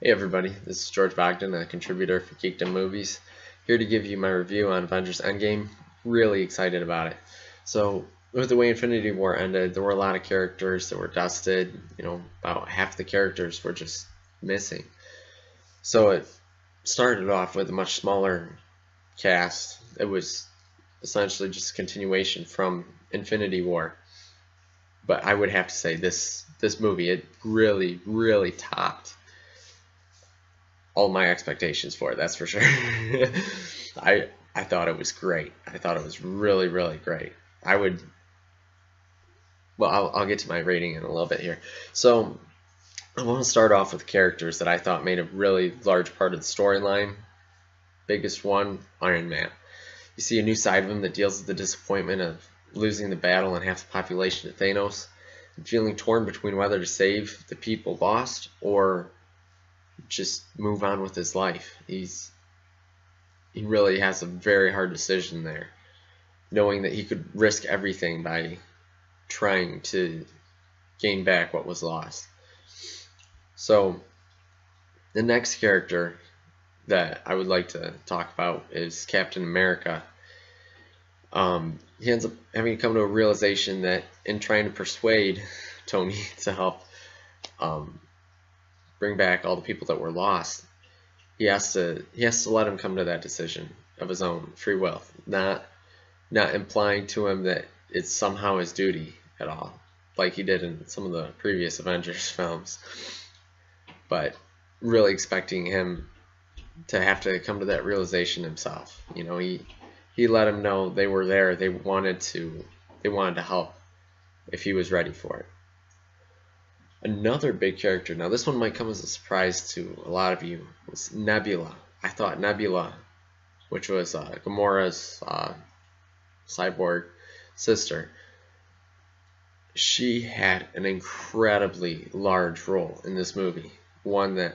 Hey everybody, this is George Bogdan, a contributor for Geekdom Movies, here to give you my review on Avengers Endgame. Really excited about it. So, with the way Infinity War ended, there were a lot of characters that were dusted. About half the characters were just missing. So it started off with a much smaller cast. It was essentially just a continuation from Infinity War. But I would have to say this movie, it really topped all my expectations for it, that's for sure. I thought it was great. I thought it was really great. I would, well, I'll get to my rating in a little bit here. So I want to start off with characters that I thought made a really large part of the storyline. Biggest one, Iron Man. You see a new side of him that deals with the disappointment of losing the battle and half the population to Thanos, and feeling torn between whether to save the people lost or just move on with his life. He really has a very hard decision there, knowing that he could risk everything by trying to gain back what was lost. So the next character that I would like to talk about is Captain America. He ends up having to come to a realization that in trying to persuade Tony to help bring back all the people that were lost, he has to let him come to that decision of his own free will, not implying to him that it's somehow his duty at all, like he did in some of the previous Avengers films, but really expecting him to have to come to that realization himself. He let him know they were there. They wanted to help if he was ready for it. Another big character, now this one might come as a surprise to a lot of you, was Nebula. I thought Nebula, which was Gamora's cyborg sister, she had an incredibly large role in this movie, one that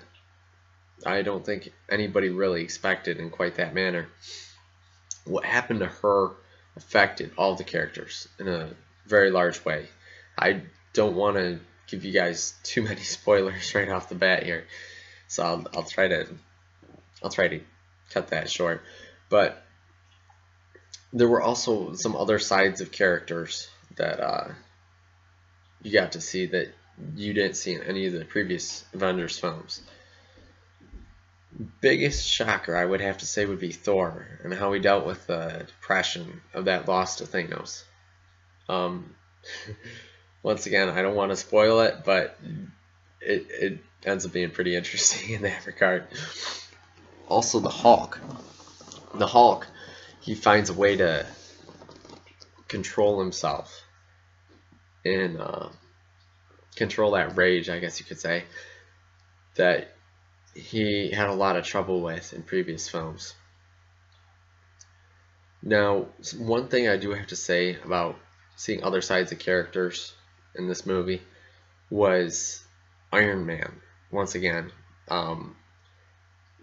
I don't think anybody really expected in quite that manner. What happened to her affected all the characters in a very large way. I don't want to give you guys too many spoilers right off the bat here, so I'll try to cut that short. But there were also some other sides of characters that you got to see that you didn't see in any of the previous Avengers films. Biggest shocker, I would have to say, would be Thor and how he dealt with the depression of that loss to Thanos. Once again, I don't want to spoil it, but it ends up being pretty interesting in that regard. Also, the Hulk. The Hulk, he finds a way to control himself and control that rage, I guess you could say, that he had a lot of trouble with in previous films. Now, one thing I do have to say about seeing other sides of characters in this movie was Iron Man. Once again,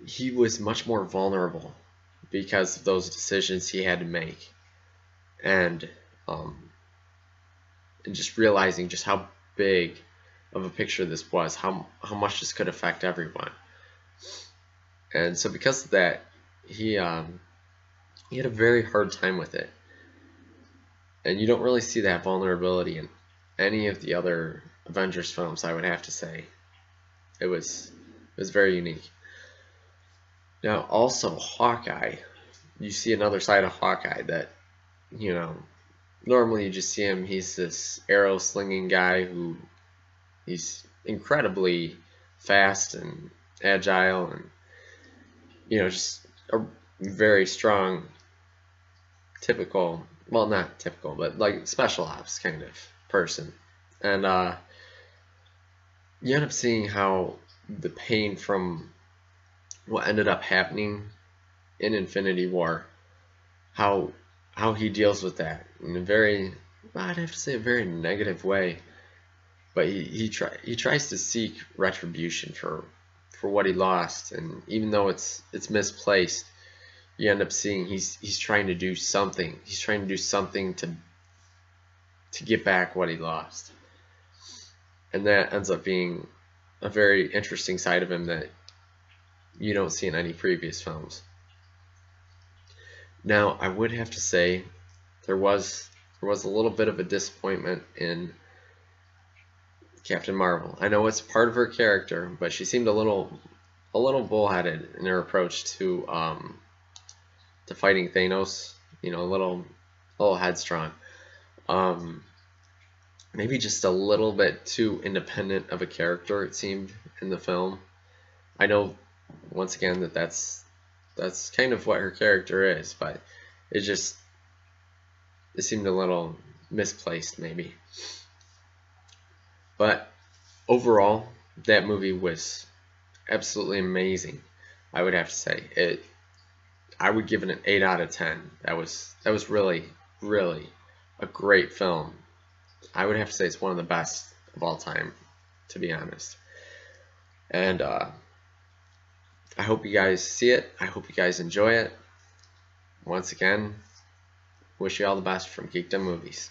he was much more vulnerable because of those decisions he had to make, and just realizing just how big of a picture this was, how much this could affect everyone. And so because of that, he had a very hard time with it. And you don't really see that vulnerability in any of the other Avengers films, I would have to say. It was very unique. Now, also Hawkeye. You see another side of Hawkeye that, normally you just see him, he's this arrow slinging guy who he's incredibly fast and agile and just a very strong, typical, well, not typical, but like special ops kind of person. And you end up seeing how the pain from what ended up happening in Infinity War, how he deals with that in a very, I'd have to say, a very negative way. But he tries to seek retribution for what he lost, and even though it's misplaced, you end up seeing he's trying to do something. He's trying to do something to get back what he lost, and that ends up being a very interesting side of him that you don't see in any previous films. Now, I would have to say there was a little bit of a disappointment in Captain Marvel. I know it's part of her character, but she seemed a little bullheaded in her approach to fighting Thanos. You know, a little headstrong. Maybe just a little bit too independent of a character, it seemed, in the film. I know, once again, that's kind of what her character is, but it seemed a little misplaced, maybe. But overall, that movie was absolutely amazing. I would have to say I would give it an 8 out of 10. That was really, really a great film. I would have to say it's one of the best of all time, to be honest. And I hope you guys see it. I hope you guys enjoy it. Once again, wish you all the best from Geekdom Movies.